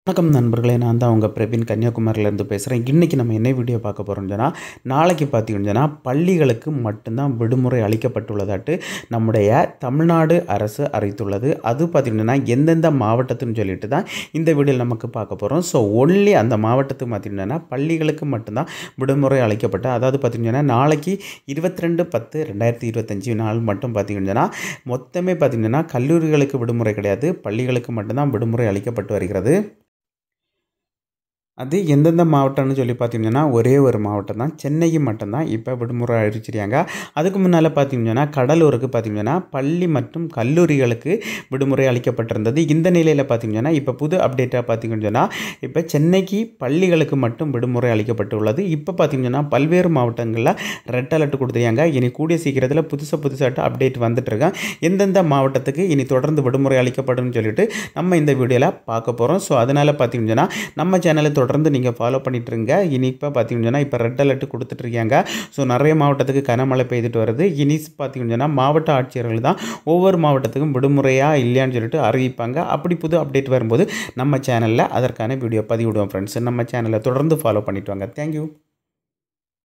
வணக்கம் நண்பர்களே, நான் தான் உங்கள் பிரவீன் கன்னியாகுமரியிலேருந்து பேசுகிறேன். இன்றைக்கி நம்ம என்ன வீடியோ பார்க்க போகிறோம்னு சொன்னால், நாளைக்கு பார்த்தீங்கன்னு சொன்னால் பள்ளிகளுக்கு மட்டும்தான் விடுமுறை அளிக்கப்பட்டுள்ளதாட்டு நம்முடைய தமிழ்நாடு அரசு அறிவித்துள்ளது. அது பார்த்திங்கன்னா எந்தெந்த மாவட்டத்துன்னு சொல்லிட்டு தான் இந்த வீடியோவில் நமக்கு பார்க்க போகிறோம். ஸோ ஒன்லி அந்த மாவட்டத்துக்கு பார்த்திங்கன்னா பள்ளிகளுக்கு மட்டும்தான் விடுமுறை அளிக்கப்பட்ட, அதாவது பார்த்திங்கன்னா நாளைக்கு 22/10/2025 நாள் மட்டும் பார்த்திங்கன்னா மொத்தமே பார்த்திங்கன்னா கல்லூரிகளுக்கு விடுமுறை கிடையாது, பள்ளிகளுக்கு மட்டும்தான் விடுமுறை அளிக்கப்பட்டு வருகிறது. அது எந்தெந்த மாவட்டம்னு சொல்லி பார்த்தீங்கன்னா ஒரே ஒரு மாவட்டம் தான், சென்னைக்கு மட்டும்தான் இப்போ விடுமுறை அறிவிச்சிருக்காங்க. அதுக்கு முன்னால் பார்த்தீங்கன்னா கடலூருக்கு பார்த்தீங்கன்னா பள்ளி மற்றும் கல்லூரிகளுக்கு விடுமுறை அளிக்கப்பட்டிருந்தது. இந்த நிலையில் பார்த்தீங்கன்னா இப்போ புது அப்டேட்டாக பார்த்தீங்கன்னு சொன்னால் இப்போ சென்னைக்கு பள்ளிகளுக்கு மட்டும் விடுமுறை அளிக்கப்பட்டுள்ளது. இப்போ பார்த்தீங்கன்னா பல்வேறு மாவட்டங்களில் ரெட் அலர்ட் கொடுத்துருக்காங்க. இனி கூடிய சீக்கிரத்தில் புதுசாக அப்டேட் வந்துட்டுருக்கேன். எந்தெந்த மாவட்டத்துக்கு இனி தொடர்ந்து விடுமுறை அளிக்கப்படும் சொல்லிட்டு நம்ம இந்த வீடியோவில் பார்க்க போகிறோம். ஸோ அதனால் பார்த்தீங்கன்னா நம்ம சேனலை தொடர்ந்து நீங்கள் ஃபாலோ பண்ணிட்டு இருங்க. இனி இப்போ பார்த்தீங்கன்னா இப்போ ரெட் அலர்ட் கொடுத்துட்ருக்காங்க. ஸோ நிறைய மாவட்டத்துக்கு கனமழை பெய்துட்டு வருது. இனி பார்த்தீங்கன்னா மாவட்ட ஆட்சியர்கள் தான் ஒவ்வொரு மாவட்டத்துக்கும் விடுமுறையாக இல்லையான்னு சொல்லிட்டு அறிவிப்பாங்க. அப்படி புது அப்டேட் வரும்போது நம்ம சேனலில் அதற்கான வீடியோ பதிவிடுவோம் ஃப்ரெண்ட்ஸ். நம்ம சேனலை தொடர்ந்து ஃபாலோ பண்ணிட்டு வாங்க. தேங்க்யூ.